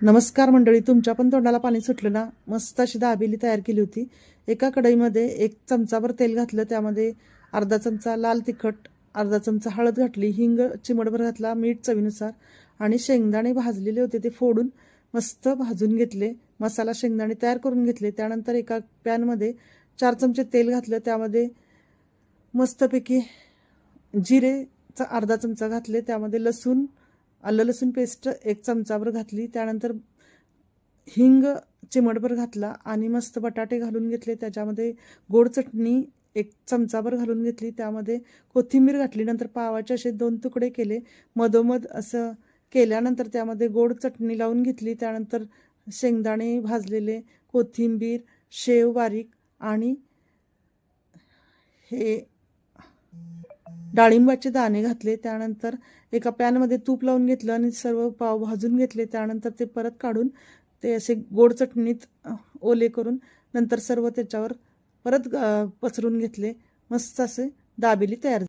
नमस्कार मंडळी, तुमच्या पण तोंडाला पाणी सुटलं ना? मस्त अशी दाबेली तयार केली होती। एका कढईमध्ये 1 चमचाभर तेल घातलं, त्यामध्ये अर्धा चमचा लाल तिखट, अर्धा चमचा हळद घातली, हिंग चिमटभर घातला, मीठ चवीनुसार आणि शेंगदाणे भाजलेले होते ते फोडून मस्त भाजून घेतले। मसाला शेंगदाणे तयार करून घेतले। त्यानंतर एका पॅनमध्ये 4 चमचे तेल घातलं, त्यामध्ये मस्तपैकी जिरेचा अर्धा चमचा घातले, त्यामध्ये आलं लसूण पेस्ट 1 चमचाभर घातली, त्यानंतर हिंग चिमटभर घातला आणि मस्त बटाटे घालून घेतले। त्याच्यामध्ये गोड चटणी 1 चमचाभर घालून घेतली, त्यामध्ये कोथिंबीर घातली, नंतर पावाचे असे 2 तुकडे केले, मधोमध असं केल्यानंतर त्यामध्ये गोड चटणी लावून घेतली। त्यानंतर शेंगदाणे भाजलेले, कोथिंबीर, शेव बारीक आणि हे डाळिंबाचे दाणे घातले। त्यानंतर एका पॅनमध्ये तूप लावून घेतलं आणि सर्व पाव भाजून घेतले। त्यानंतर ते परत काढून ते असे गोड चटणीत ओले करून नंतर सर्व त्याच्यावर परत पसरून घेतले। मस्त असे दाबेली तयार